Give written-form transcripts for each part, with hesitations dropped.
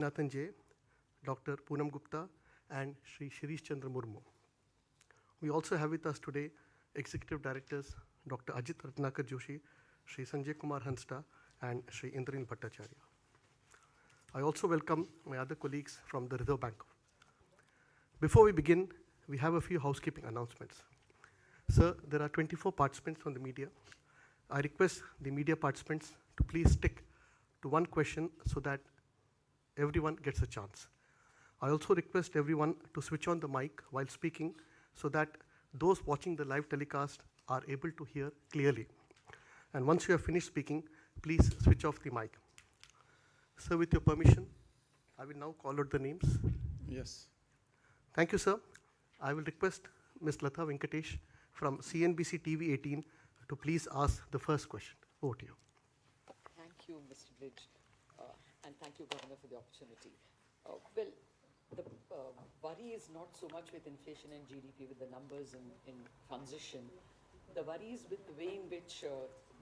Nathan J, Dr. Poonam Gupta, and Sri Shirish Chandra Murmu. We also have with us today Executive Directors Dr. Ajit Ratnakar Joshi, Sri Sanjay Kumar Hansta, and Sri Indranil Bhattacharya. I also welcome my other colleagues from the Reserve Bank. Before we begin, we have a few housekeeping announcements. Sir, there are 24 participants from the media. I request the media participants to please stick to one question so that everyone gets a chance. I also request everyone to switch on the mic while speaking so that those watching the live telecast are able to hear clearly. And once you have finished speaking, please switch off the mic. Sir, with your permission, I will now call out the names. Yes. Thank you, sir. I will request Ms. Latha Venkatesh from CNBC TV 18 to please ask the first question. Over to you. Thank you, Mr. Bridge, and thank you, Governor, for the opportunity. Well, the worry is not so much with inflation and GDP, with the numbers in transition. The worry is with the way in which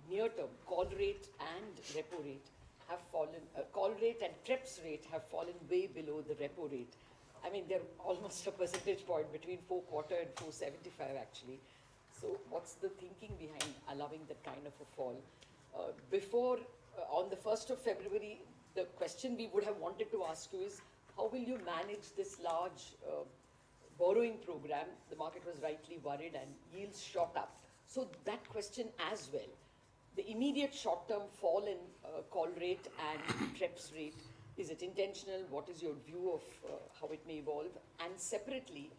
near-term call rate and repo rate have fallen. Call rate and TREPS rate have fallen way below the repo rate. I mean, they're almost a percentage point between 4.25 and 4.75 actually. So what's the thinking behind allowing that kind of a fall? Before, on the 1st of February, the question we would have wanted to ask you is, how will you manage this large borrowing program? The market was rightly worried and yields shot up. So that question as well. The immediate short-term fall in call rate and TREPS rate, is it intentional? What is your view of how it may evolve? And separately,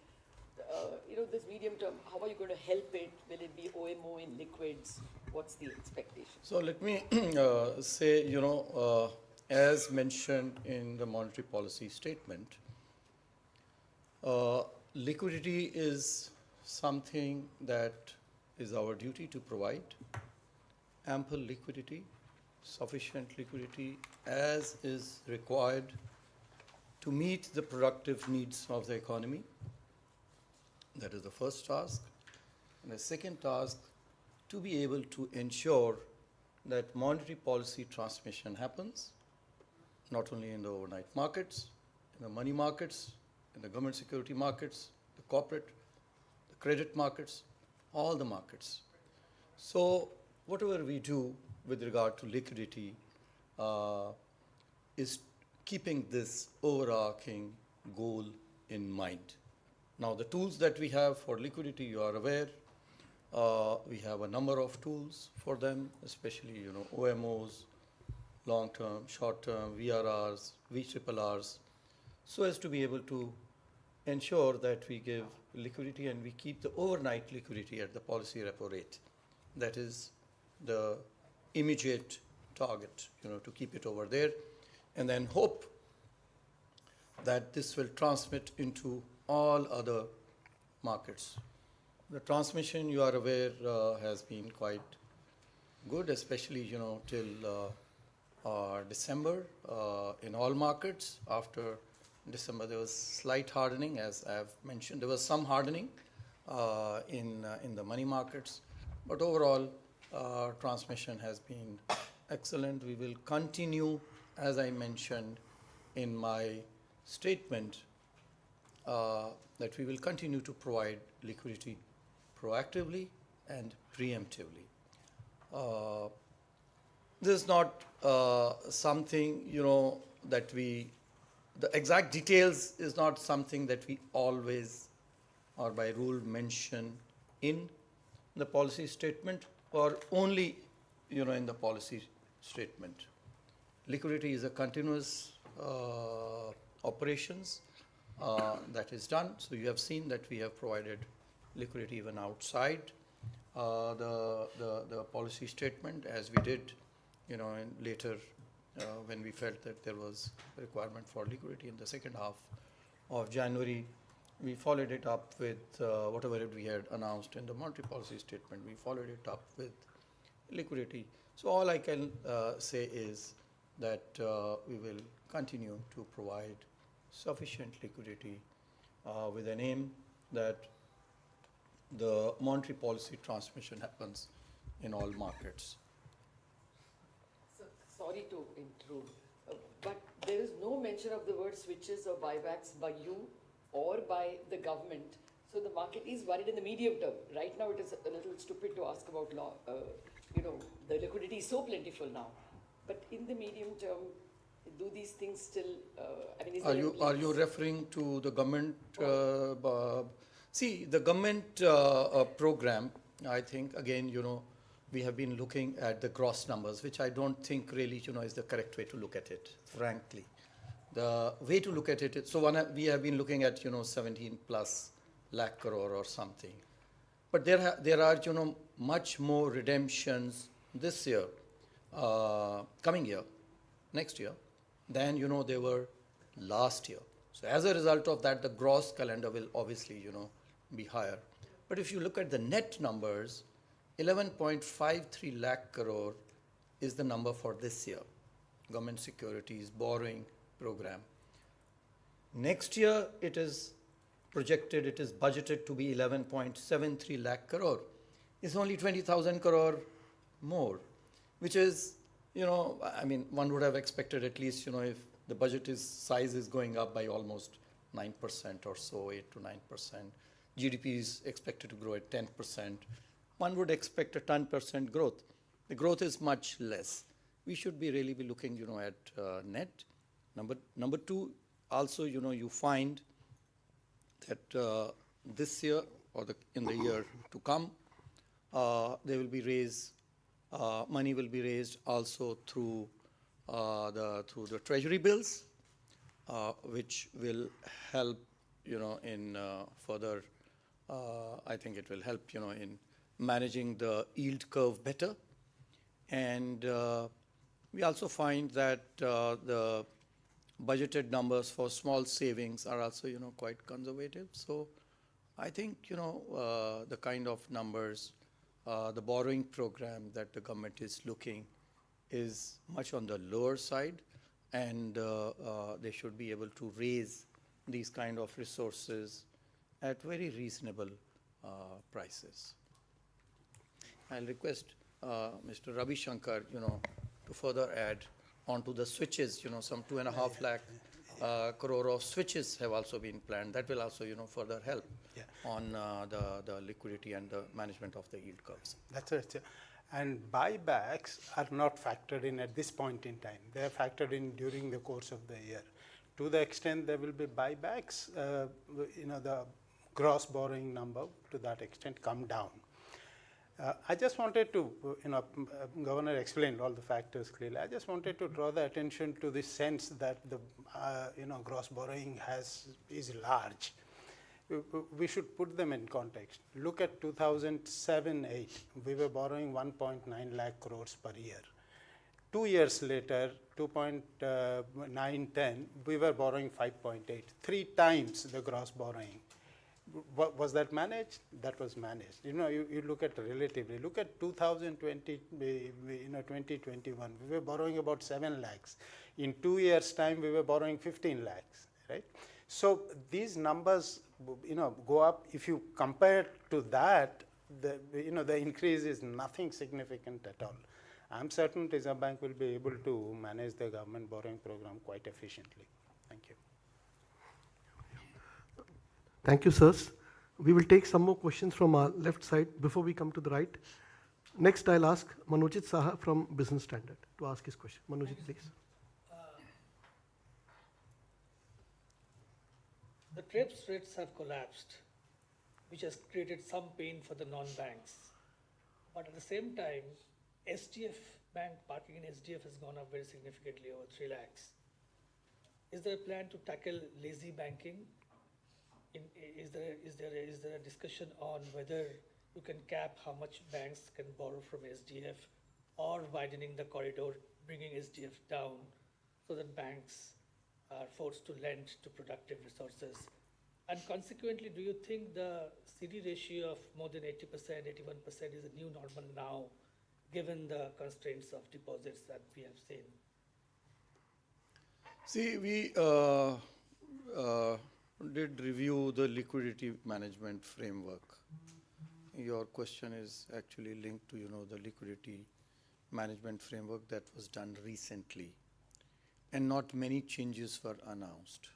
this medium term, how are you going to help it? Will it be OMO in liquids? What's the expectation? So let me say, as mentioned in the monetary policy statement, liquidity is something that is our duty to provide. Ample liquidity, sufficient liquidity as is required to meet the productive needs of the economy. That is the first task. And the second task, to be able to ensure that monetary policy transmission happens, not only in the overnight markets, in the money markets, in the government security markets, the corporate, the credit markets, all the markets. So whatever we do with regard to liquidity is keeping this overarching goal in mind. Now, the tools that we have for liquidity, you are aware, we have a number of tools for them, especially, OMOs, long-term, short-term, VRRs, VRRs, so as to be able to ensure that we give liquidity and we keep the overnight liquidity at the policy repo rate. That is the immediate target, to keep it over there, and then hope that this will transmit into all other markets. The transmission, you are aware, has been quite good, especially, till December in all markets. After December, there was slight hardening, as I have mentioned. There was some hardening in the money markets, but overall, transmission has been excellent. We will continue, as I mentioned in my statement, that we will continue to provide liquidity proactively and preemptively. This is not something, that the exact details is not something that we always or by rule mention in the policy statement or only, in the policy statement. Liquidity is a continuous operations that is done. So you have seen that we have provided liquidity even outside the policy statement, as we did, and later when we felt that there was a requirement for liquidity in the second half of January. We followed it up with whatever we had announced in the monetary policy statement. We followed it up with liquidity. So all I can say is that we will continue to provide sufficient liquidity with an aim that the monetary policy transmission happens in all markets. So, sorry to intrude, but there is no mention of the word switches or buybacks by you or by the government. So the market is worried in the medium term. Right now, it is a little stupid to ask about law. The liquidity is so plentiful now. But in the medium term, do these things still? Is there a Are you place? referring to the government? See, the government program, I think, again, we have been looking at the gross numbers, which I don't think really, is the correct way to look at it, frankly. The way to look at it, we have been looking at, 17 plus lakh crore or something. But there are, much more redemptions this year, coming year, next year, than, there were last year. So as a result of that, the gross calendar will obviously, be higher. But if you look at the net numbers, 11.53 lakh crore is the number for this year, government securities borrowing program. Next year, it is budgeted to be 11.73 lakh crore. It's only 20,000 crore more, which is, one would have expected at least, if the budget size is going up by almost 9% or so, 8 to 9%. GDP is expected to grow at 10%. One would expect a 10% growth. The growth is much less. We should really be looking, at net. Number two, also, you find that this year or in the year to come, there will be money will be raised also through the treasury bills, which will help, in further. I think it will help, in managing the yield curve better. And we also find that the budgeted numbers for small savings are also, quite conservative. So I think, the kind of numbers, the borrowing program that the government is looking is much on the lower side, and they should be able to raise these kind of resources at very reasonable prices. I'll request Mr. Ravi Shankar, to further add onto the switches, some 2.5 lakh crore of switches have also been planned. That will also, further help on the liquidity and the management of the yield curves. That's right, sir. And buybacks are not factored in at this point in time. They are factored in during the course of the year. To the extent there will be buybacks, the gross borrowing number to that extent come down. I just wanted to, Governor explained all the factors clearly. I just wanted to draw the attention to the sense that the, gross borrowing is large. We should put them in context. Look at 2007-8. We were borrowing 1.9 lakh crores per year. 2 years later, 2.910, we were borrowing 5.8. 3 times the gross borrowing. Was that managed? That was managed. You look at relatively. Look at 2020, 2021. We were borrowing about 7 lakhs. In 2 years' time, we were borrowing 15 lakhs, right? So these numbers, go up. If you compare to that, the increase is nothing significant at all. I'm certain Reserve Bank will be able to manage the government borrowing program quite efficiently. Thank you. Thank you, sirs. We will take some more questions from our left side before we come to the right. Next, I'll ask Manojit Saha from Business Standard to ask his question. Manojit, please. The TRIPS rates have collapsed, which has created some pain for the non-banks. But at the same time, SDF bank parking in SDF has gone up very significantly, over 3 lakhs. Is there a plan to tackle lazy banking? Is there a discussion on whether you can cap how much banks can borrow from SDF, or widening the corridor, bringing SDF down so that banks are forced to lend to productive resources? And consequently, do you think the CD ratio of more than 80%, 81% is a new normal now, given the constraints of deposits that we have seen? See, we did review the liquidity management framework. Your question is actually linked to, the liquidity management framework that was done recently. and not many changes were announced.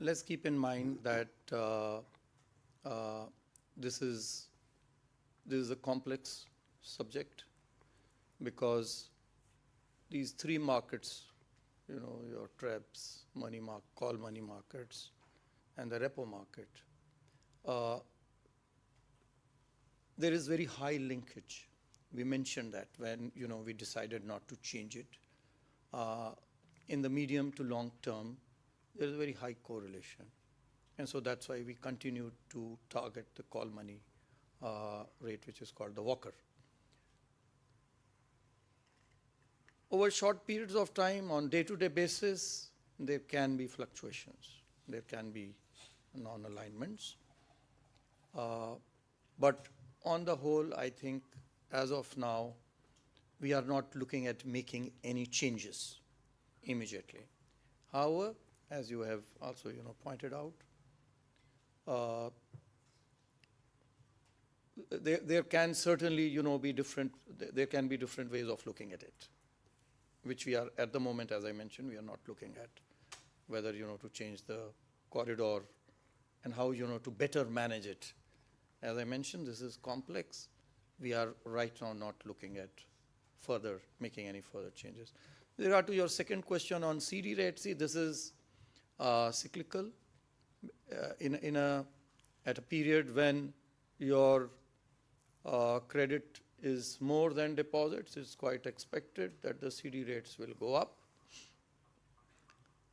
Let's keep in mind that this is a complex subject, because these three markets, your TREPs, call money markets, and the repo market, there is very high linkage. We mentioned that when we decided not to change it. In the medium to long term, there is a very high correlation, and so that's why we continue to target the call money rate, which is called the Walker. Over short periods of time, on day-to-day basis, there can be fluctuations. There can be non-alignments. But on the whole, I think as of now, we are not looking at making any changes immediately. However, as you have also pointed out, there can certainly be different. There can be different ways of looking at it, which we are at the moment, as I mentioned, we are not looking at whether to change the corridor and how to better manage it. As I mentioned, this is complex. We are right now not looking at making any further changes. With regard to your second question on CD rate, see, this is cyclical. At a period when your credit is more than deposits, it's quite expected that the CD rates will go up.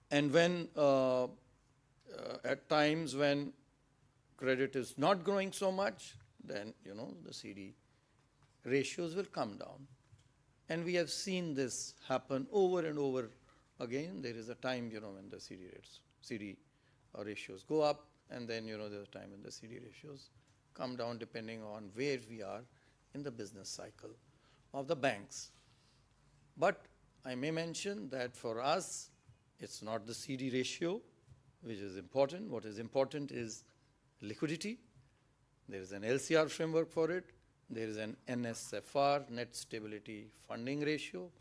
And when at times when credit is not growing so much, then the CD ratios will come down. And we have seen this happen over and over again. There is a time when the CD ratios go up, and then there's a time when the CD ratios come down, depending on where we are in the business cycle of the banks. But I may mention that for us, it's not the CD ratio which is important. What is important is liquidity. There is an LCR framework for it. There is an NSFR, net stability funding ratio,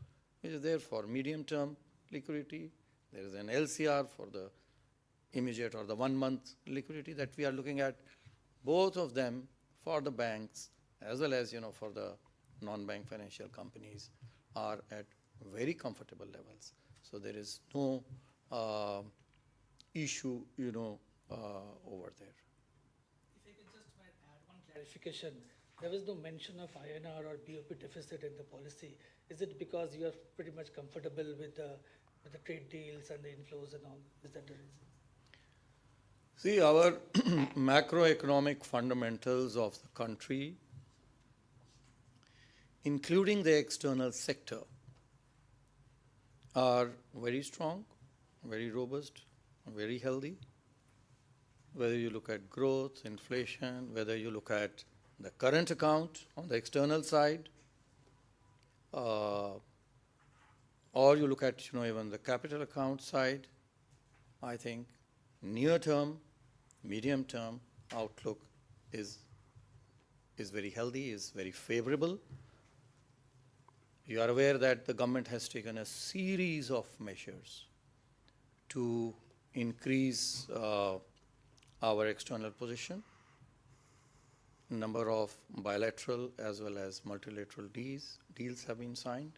which is there for medium-term liquidity. There is an LCR for the immediate or the 1 month liquidity that we are looking at. Both of them for the banks as well as for the non-bank financial companies are at very comfortable levels. So there is no issue over there. If I could just add one clarification. There was no mention of INR or BOP deficit in the policy. Is it because you are pretty much comfortable with the trade deals and the inflows and all? Is that the reason? See, our macroeconomic fundamentals of the country, including the external sector, are very strong, very robust, very healthy. Whether you look at growth, inflation, whether you look at the current account on the external side, or you look at even the capital account side, I think near term, medium term outlook is very healthy, is very favorable. You are aware that the government has taken a series of measures to increase our external position. Number of bilateral as well as multilateral deals have been signed.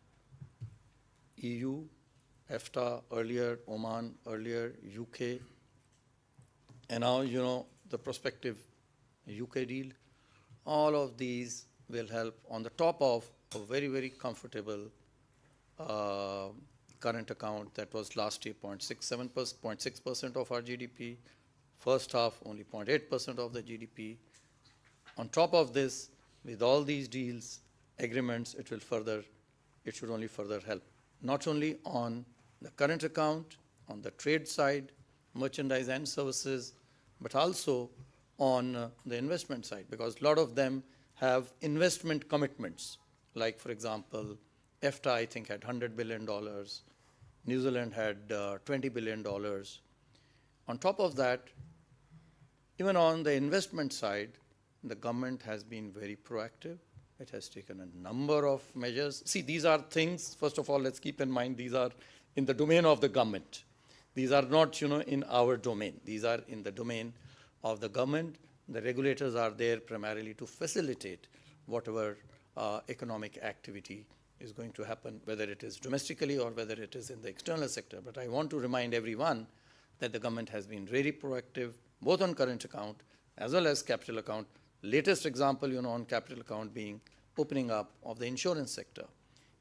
EU, EFTA earlier, Oman earlier, UK, and now the prospective UK deal. All of these will help on the top of a very, very comfortable current account that was last year 0.6% of our GDP. First half only 0.8% of the GDP. On top of this, with all these deals, agreements, it should only further help. Not only on the current account, on the trade side, merchandise and services, but also on the investment side, because a lot of them have investment commitments. Like, for example, EFTA, I think, had $100 billion. New Zealand had $20 billion. On top of that, even on the investment side, the government has been very proactive. It has taken a number of measures. See, these are things, first of all, let's keep in mind, these are in the domain of the government. These are not, in our domain. These are in the domain of the government. The regulators are there primarily to facilitate whatever economic activity is going to happen, whether it is domestically or whether it is in the external sector. But I want to remind everyone that the government has been very proactive, both on current account as well as capital account. Latest example, on capital account being opening up of the insurance sector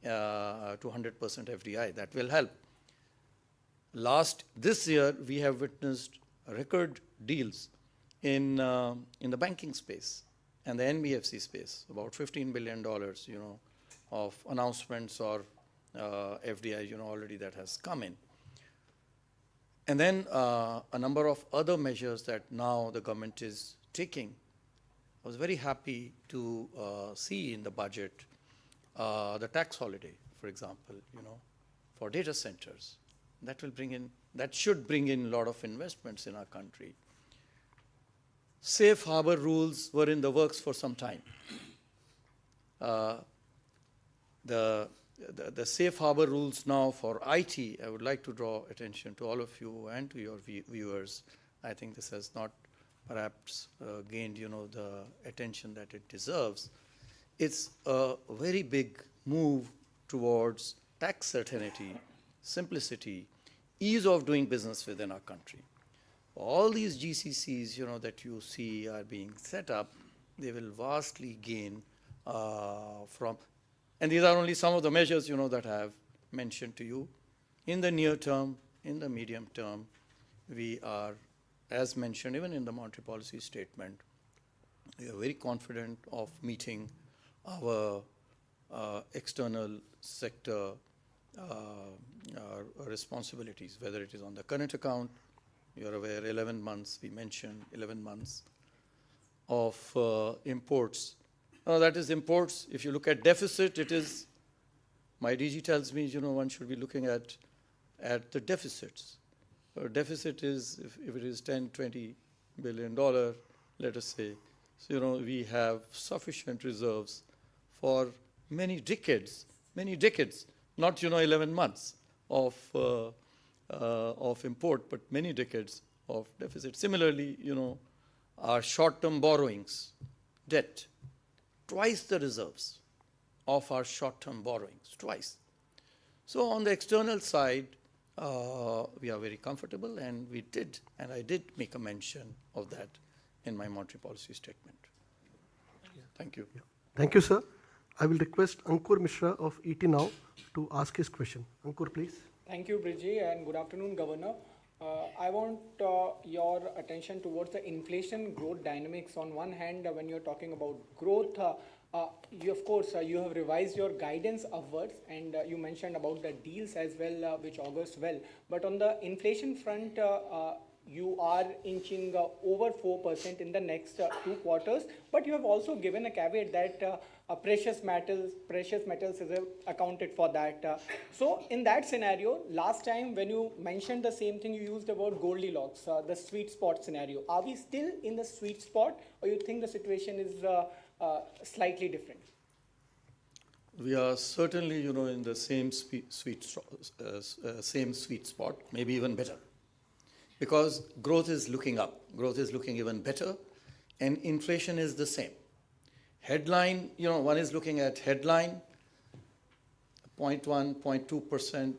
to 100% FDI. That will help. This year, we have witnessed record deals in the banking space and the NBFC space, about $15 billion, of announcements or FDI, already that has come in. And then a number of other measures that now the government is taking. I was very happy to see in the budget the tax holiday, for example, for data centers. That should bring in a lot of investments in our country. Safe harbor rules were in the works for some time. The safe harbor rules now for IT, I would like to draw attention to all of you and to your viewers. I think this has not perhaps gained, the attention that it deserves. It's a very big move towards tax certainty, simplicity, ease of doing business within our country. All these GCCs, that you see are being set up, they will vastly gain from. And these are only some of the measures, that I have mentioned to you. In the near term, in the medium term, we are, as mentioned even in the monetary policy statement, we are very confident of meeting our external sector responsibilities, whether it is on the current account. You are aware, 11 months, we mentioned 11 months of imports. That is imports. If you look at deficit, it is, my DG tells me, one should be looking at the deficits. Deficit is, if it is $10, $20 billion, let us say, so, we have sufficient reserves for many decades, not, 11 months of import, but many decades of deficit. Similarly, our short-term borrowings, debt, twice the reserves of our short-term borrowings, twice. So on the external side, we are very comfortable, and I did make a mention of that in my monetary policy statement. Thank you. Yeah. Thank you, sir. I will request Ankur Mishra of ET Now to ask his question. Ankur, please. Thank you, Bridgie, and good afternoon, Governor. I want your attention towards the inflation growth dynamics. On one hand, when you're talking about growth, you have revised your guidance upwards, and you mentioned about the deals as well, which augurs well. But on the inflation front, you are inching over 4% in the next 2 quarters. But you have also given a caveat that precious metals is accounted for that. So in that scenario, last time when you mentioned the same thing, you used the word Goldilocks, the sweet spot scenario. Are we still in the sweet spot, or you think the situation is slightly different? We are certainly, in the same sweet spot, maybe even better. Because growth is looking up, growth is looking even better, and inflation is the same. Headline, one is looking at headline, 0.1, 0.2%,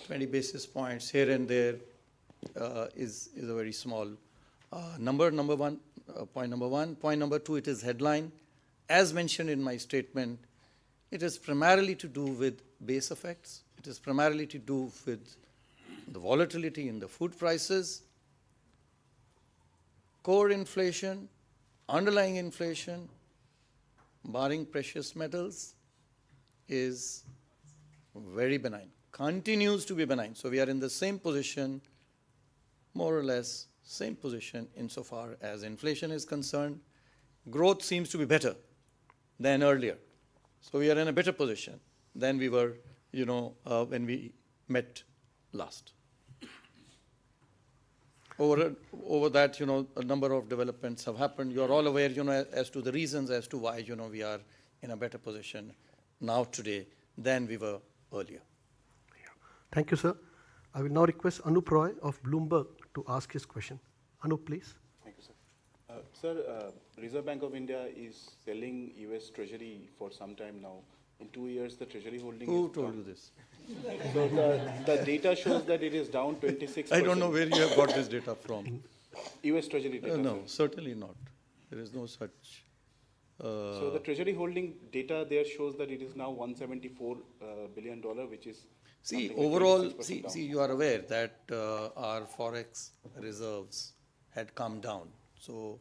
20 basis points here and there is a very small number, point number one. Point number two, it is headline. As mentioned in my statement, it is primarily to do with base effects. It is primarily to do with the volatility in the food prices, core inflation, underlying inflation, barring precious metals, is very benign, continues to be benign. So we are in the same position, more or less same position insofar as inflation is concerned. Growth seems to be better than earlier. So we are in a better position than we were, when we met last. Over that, a number of developments have happened. You are all aware, as to the reasons as to why, we are in a better position now today than we were earlier. Thank you, sir. I will now request Anup Roy of Bloomberg to ask his question. Anup, please. Thank you, sir. Sir, Reserve Bank of India is selling US Treasury for some time now. In 2 years, the Treasury holding Who is told down. you this? So the data shows that it is down 26%. I don't know where you have got this data from. US Treasury data. No, sir. certainly not. There is no such. So the Treasury holding data there shows that it is now $174 billion, which is See, something like overall, 26% down. see, you are aware that our forex reserves had come down. So,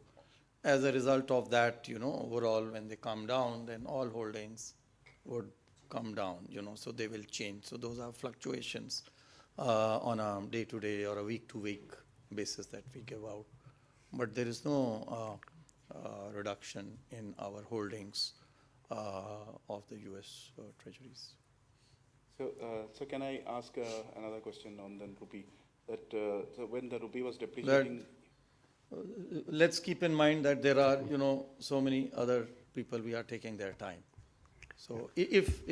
as a result of that, overall, when they come down, then all holdings would come down, so they will change. So, those are fluctuations on a day-to-day or a week-to-week basis that we give out. But there is no reduction in our holdings of the US treasuries. So can I ask another question on the rupee? That so when the rupee was depreciating, Let's keep in mind that there are, so many other people we are taking their time. So if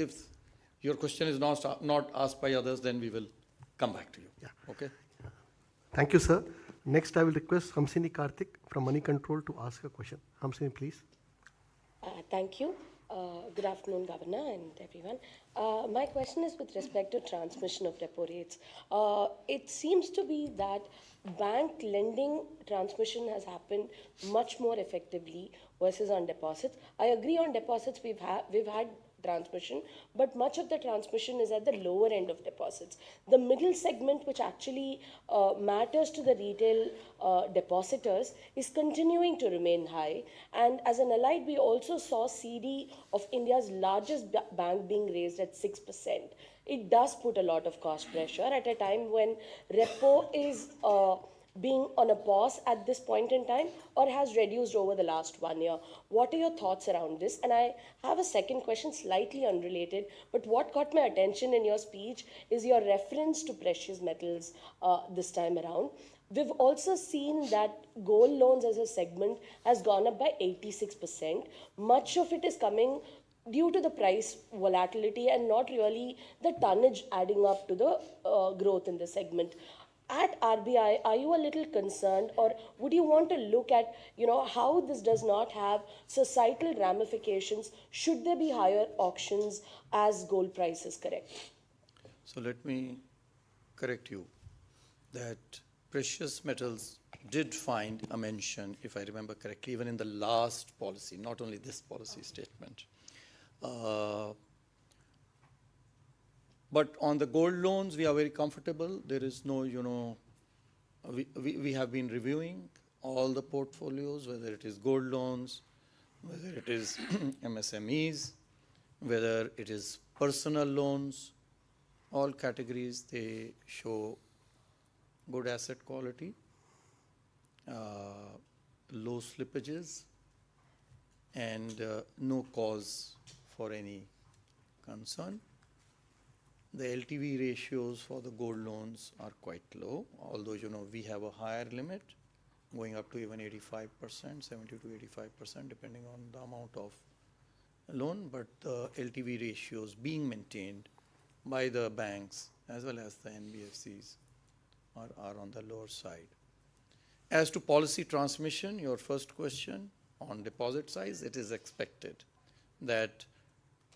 your question is not asked by others, then we will come back to you. Yeah. Okay? Thank you, sir. Next, I will request Hamsini Karthik from Money Control to ask a question. Hamsini, please. Thank you. Good afternoon, Governor and everyone. My question is with respect to transmission of repo rates. It seems to be that bank lending transmission has happened much more effectively versus on deposits. I agree on deposits we've had transmission, but much of the transmission is at the lower end of deposits. The middle segment, which actually matters to the retail depositors, is continuing to remain high. And as an allied, we also saw CD of India's largest bank being raised at 6%. It does put a lot of cost pressure at a time when repo is being on a pause at this point in time or has reduced over the last 1 year. What are your thoughts around this? And I have a second question, slightly unrelated, but what caught my attention in your speech is your reference to precious metals this time around. We've also seen that gold loans as a segment has gone up by 86%. Much of it is coming due to the price volatility and not really the tonnage adding up to the growth in the segment. At RBI, are you a little concerned, or would you want to look at, how this does not have societal ramifications? Should there be higher auctions as gold prices correct? So let me correct you that precious metals did find a mention, if I remember correctly, even in the last policy, not only this policy statement. But on the gold loans, we are very comfortable. There is no, we have been reviewing all the portfolios, whether it is gold loans, whether it is MSMEs, whether it is personal loans, all categories, they show good asset quality, low slippages, and no cause for any concern. The LTV ratios for the gold loans are quite low, although we have a higher limit going up to even 85%, 70 to 85% depending on the amount of loan, but the LTV ratios being maintained by the banks as well as the NBFCs are on the lower side. As to policy transmission, your first question on deposit size, it is expected that,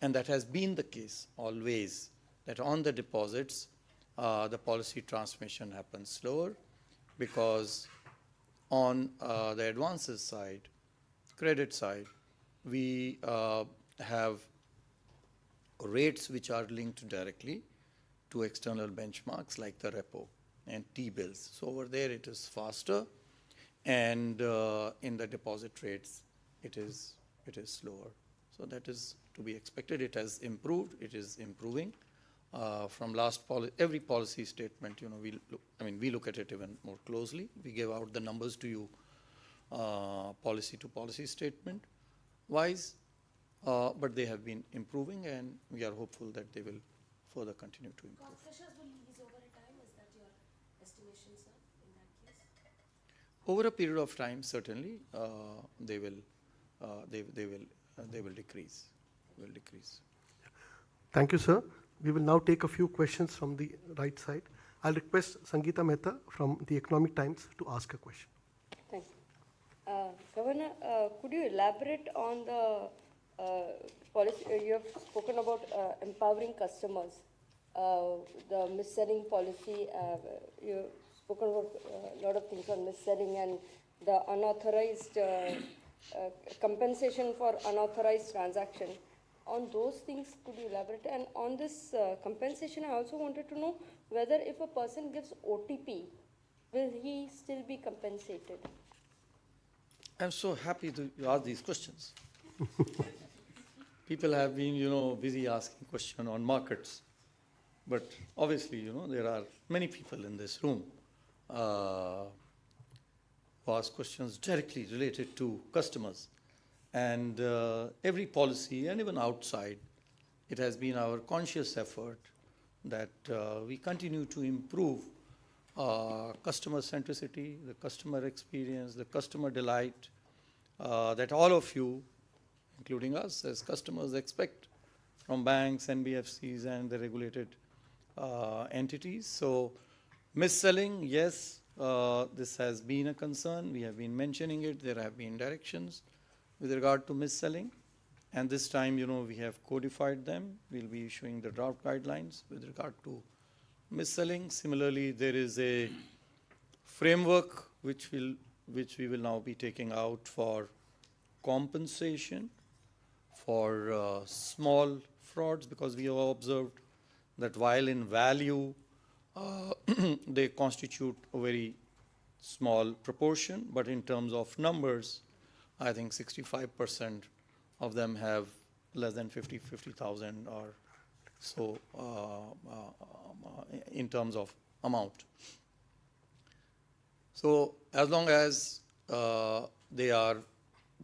and that has been the case always, that on the deposits, the policy transmission happens slower because on the advances side, credit side, we have rates which are linked directly to external benchmarks like the Repo and T-bills. So over there it is faster, and in the deposit rates it is slower. So that is to be expected. It has improved. It is improving. From every policy statement, we look at it even more closely. We give out the numbers to you, policy to policy statement wise, but they have been improving, and we are hopeful that they will further continue to improve. Cost pressures will ease over time. Is that your estimation, sir, in that case? Over a period of time, certainly, they will decrease. Will decrease. Thank you, sir. We will now take a few questions from the right side. I'll request Sangeeta Mehta from the Economic Times to ask a question. Thank you. Governor, could you elaborate on the policy? You have spoken about empowering customers, the mis-selling policy. You've spoken about a lot of things on mis-selling and the unauthorized compensation for unauthorized transaction. On those things, could you elaborate? And on this compensation, I also wanted to know whether if a person gives OTP, will he still be compensated? I'm so happy to you ask these questions. People have been, busy asking questions on markets. But obviously, there are many people in this room who ask questions directly related to customers. And every policy, and even outside, it has been our conscious effort that we continue to improve customer centricity, the customer experience, the customer delight that all of you, including us as customers, expect from banks, NBFCs, and the regulated entities. So mis-selling, yes, this has been a concern. We have been mentioning it. There have been directions with regard to mis-selling. And this time, we have codified them. We'll be issuing the draft guidelines with regard to mis-selling. Similarly, there is a framework which we will now be taking out for compensation for small frauds, because we have observed that while in value they constitute a very small proportion, but in terms of numbers, I think 65% of them have less than 50,000 or so in terms of amount. So as long as they are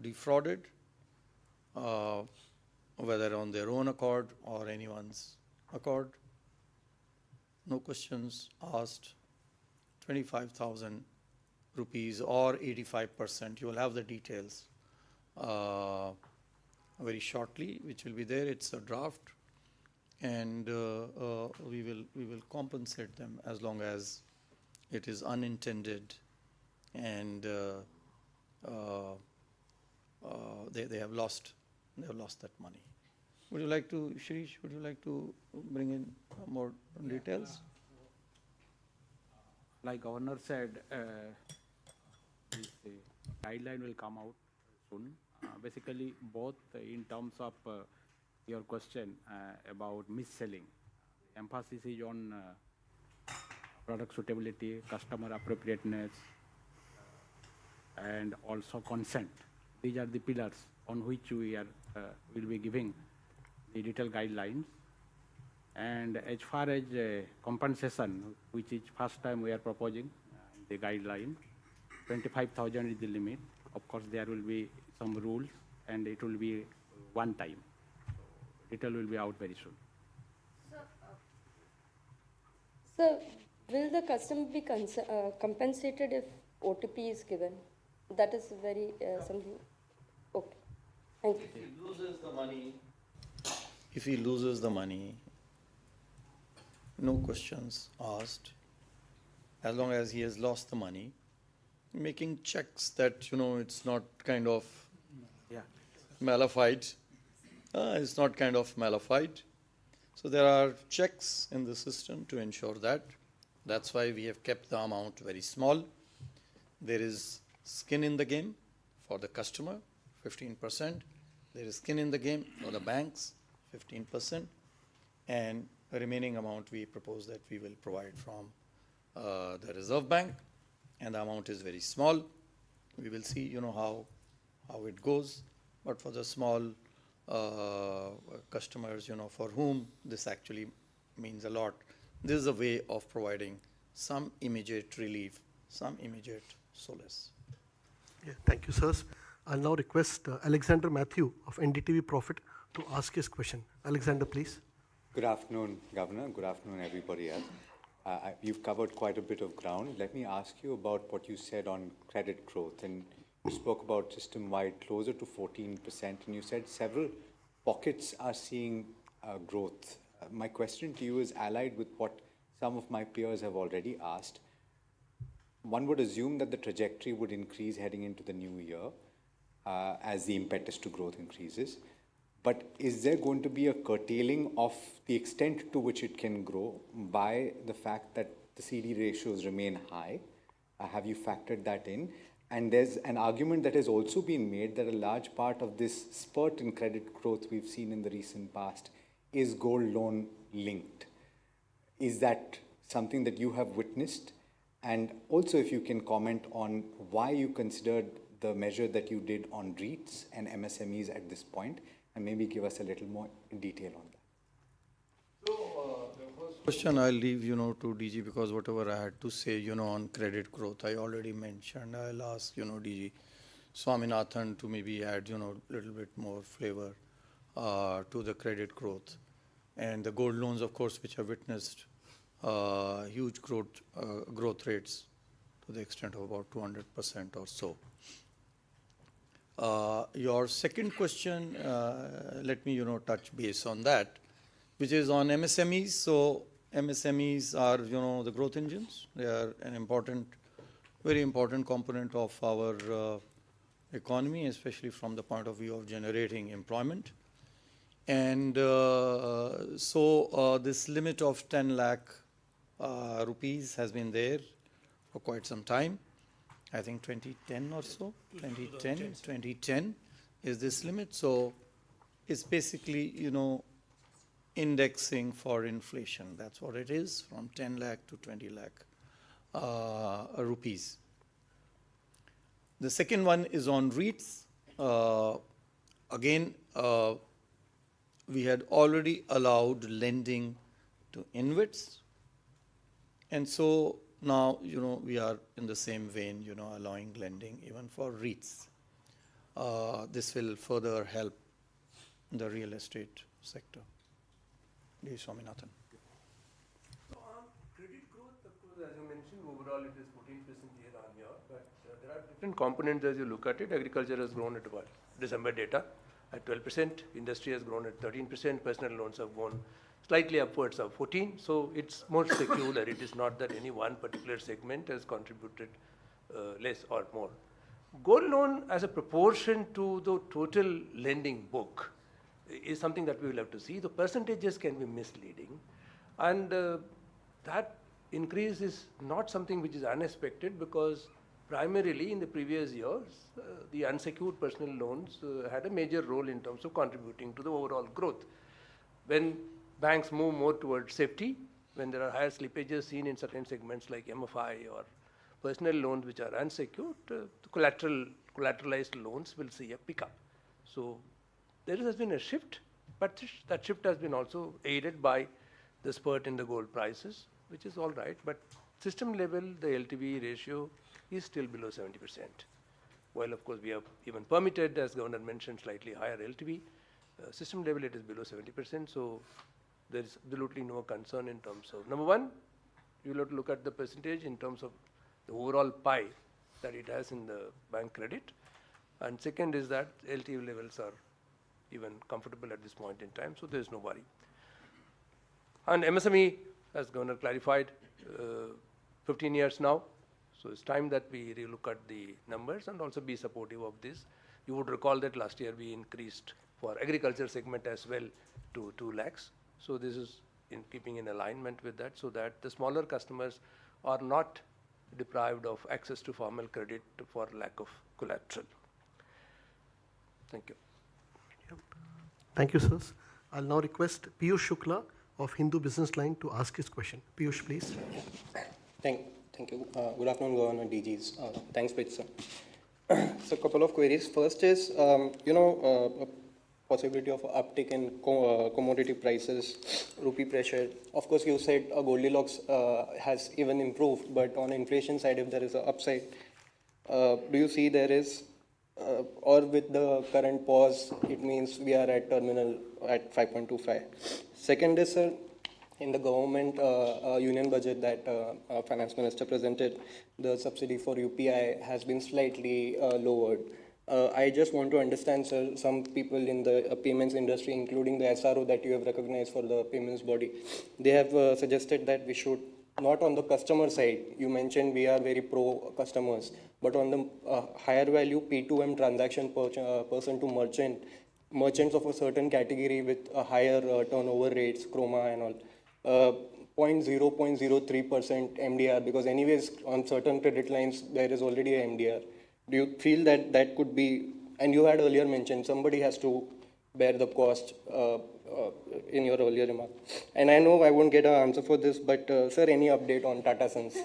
defrauded, whether on their own accord or anyone's accord, no questions asked, 25,000 rupees or 85%. You will have the details very shortly, which will be there. It's a draft, and we will compensate them as long as it is unintended and they have lost that money. Would you like to, Shirish, would you like to bring in more details? Like Governor said, this guideline will come out soon. Basically, both in terms of your question about mis-selling, emphasis is on product suitability, customer appropriateness, and also consent. These are the pillars on which we will be giving the detailed guidelines. And as far as compensation, which is first time we are proposing the guideline, 25,000 is the limit. Of course, there will be some rules, and it will be one time. Detail will be out very soon. So, will the customer be compensated if OTP is given? That is very something. Okay. Thank you. If he loses the money, no questions asked. As long as he has lost the money, making checks that, it's not kind of malafide. It's not kind of malafide. So there are checks in the system to ensure that. That's why we have kept the amount very small. There is skin in the game for the customer, 15%. There is skin in the game for the banks, 15%. And the remaining amount we propose that we will provide from the Reserve Bank. And the amount is very small. We will see, how it goes. But for the small customers, for whom this actually means a lot, this is a way of providing some immediate relief, some immediate solace. Yeah, thank you, sirs. I'll now request Alexander Matthew of NDTV Profit to ask his question. Alexander, please. Good afternoon, Governor. Good afternoon, everybody else. You've covered quite a bit of ground. Let me ask you about what you said on credit growth. And you spoke about system-wide closer to 14%, and you said several pockets are seeing growth. My question to you is allied with what some of my peers have already asked. One would assume that the trajectory would increase heading into the new year as the impetus to growth increases. But is there going to be a curtailing of the extent to which it can grow by the fact that the CD ratios remain high? Have you factored that in? And there's an argument that has also been made that a large part of this spurt in credit growth we've seen in the recent past is gold loan linked. Is that something that you have witnessed? And also if you can comment on why you considered the measure that you did on REITs and MSMEs at this point, and maybe give us a little more detail on that. So, the first question I'll leave, to DG, because whatever I had to say, on credit growth, I already mentioned. I'll ask, DG Swaminathan to maybe add, a little bit more flavor to the credit growth. And the gold loans, of course, which have witnessed huge growth rates to the extent of about 200% or so. Your second question, let me, touch base on that, which is on MSMEs. So MSMEs are, the growth engines. They are an very important component of our economy, especially from the point of view of generating employment. And so this limit of 10 lakh rupees has been there for quite some time. I think 2010 or so, 2010 is this limit. So it's basically, indexing for inflation. That's what it is, from 10 lakh to 20 lakh rupees. The second one is on REITs. Again, we had already allowed lending to InvITs. And so now, we are in the same vein, allowing lending even for REITs. This will further help the real estate sector. D. Swaminathan. So, credit growth, of course, as you mentioned, overall it is 14% year on year, but there are different components as you look at it. Agriculture has grown at about December data at 12%, industry has grown at 13%, personal loans have grown slightly upwards of 14%. So it's more secular. It is not that any one particular segment has contributed less or more. Gold loan as a proportion to the total lending book is something that we will have to see. The percentages can be misleading, and that increase is not something which is unexpected, because primarily in the previous years, the unsecured personal loans had a major role in terms of contributing to the overall growth. When banks move more towards safety, when there are higher slippages seen in certain segments like MFI or personal loans which are unsecured, collateralized loans will see a pickup. So there has been a shift, but that shift has been also aided by the spurt in the gold prices, which is all right. But system level, the LTV ratio is still below 70%. While of course we have even permitted, as Governor mentioned, slightly higher LTV, system level it is below 70%. So there is absolutely no concern in terms of, number one, you will have to look at the percentage in terms of the overall pie that it has in the bank credit. And second is that LTV levels are even comfortable at this point in time, so there is no worry. And MSME, as Governor clarified, 15 years now, so it's time that we relook at the numbers and also be supportive of this. You would recall that last year we increased for agriculture segment as well to 2 lakhs. So this is in keeping in alignment with that, so that the smaller customers are not deprived of access to formal credit for lack of collateral. Thank you. Thank you, sirs. I'll now request Piyush Shukla of Hindu Business Line to ask his question. Piyush, please. Thank you. Good afternoon, Governor, DGs. Thanks, Rich, sir. So, a couple of queries. First is, possibility of uptick in commodity prices, rupee pressure. Of course, you said Goldilocks has even improved, but on inflation side, if there is an upside, do you see there is, or with the current pause, it means we are at terminal at 5.25. Second is, sir, in the government union budget that Finance Minister presented, the subsidy for UPI has been slightly lowered. I just want to understand, sir, some people in the payments industry, including the SRO that you have recognized for the payments body, they have suggested that we should not on the customer side. You mentioned we are very pro customers, but on the higher value P2M transaction person to merchant, merchants of a certain category with a higher turnover rates, chroma and all, 0.03% MDR, because anyways on certain credit lines there is already a MDR. Do you feel that that could be, and you had earlier mentioned somebody has to bear the cost in your earlier remark. And I know I won't get an answer for this, but sir, any update on Tata Sons?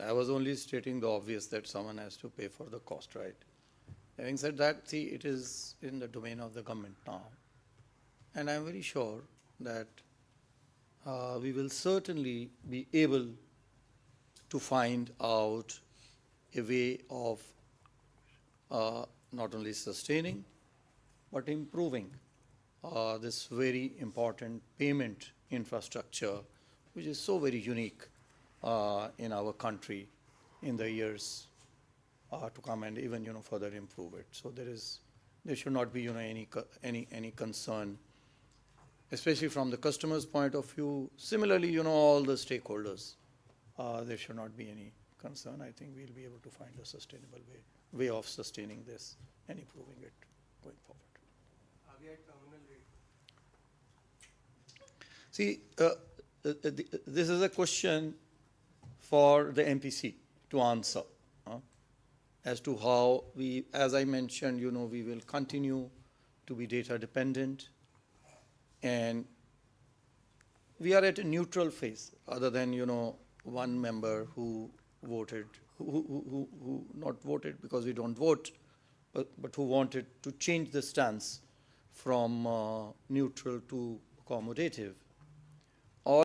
I was only stating the obvious that someone has to pay for the cost, right? Having said that, see, it is in the domain of the government now. And I'm very sure that we will certainly be able to find out a way of not only sustaining, but improving this very important payment infrastructure, which is so very unique in our country in the years to come, and even further improve it. So there should not be any concern, especially from the customer's point of view. Similarly, all the stakeholders, there should not be any concern. I think we'll be able to find a sustainable way of sustaining this and improving it going forward. Are we at terminal rate? See, this is a question for the MPC to answer as to how we, as I mentioned, we will continue to be data dependent, and we are at a neutral phase, other than one member who voted, who not voted because we don't vote, but who wanted to change the stance from neutral to accommodative.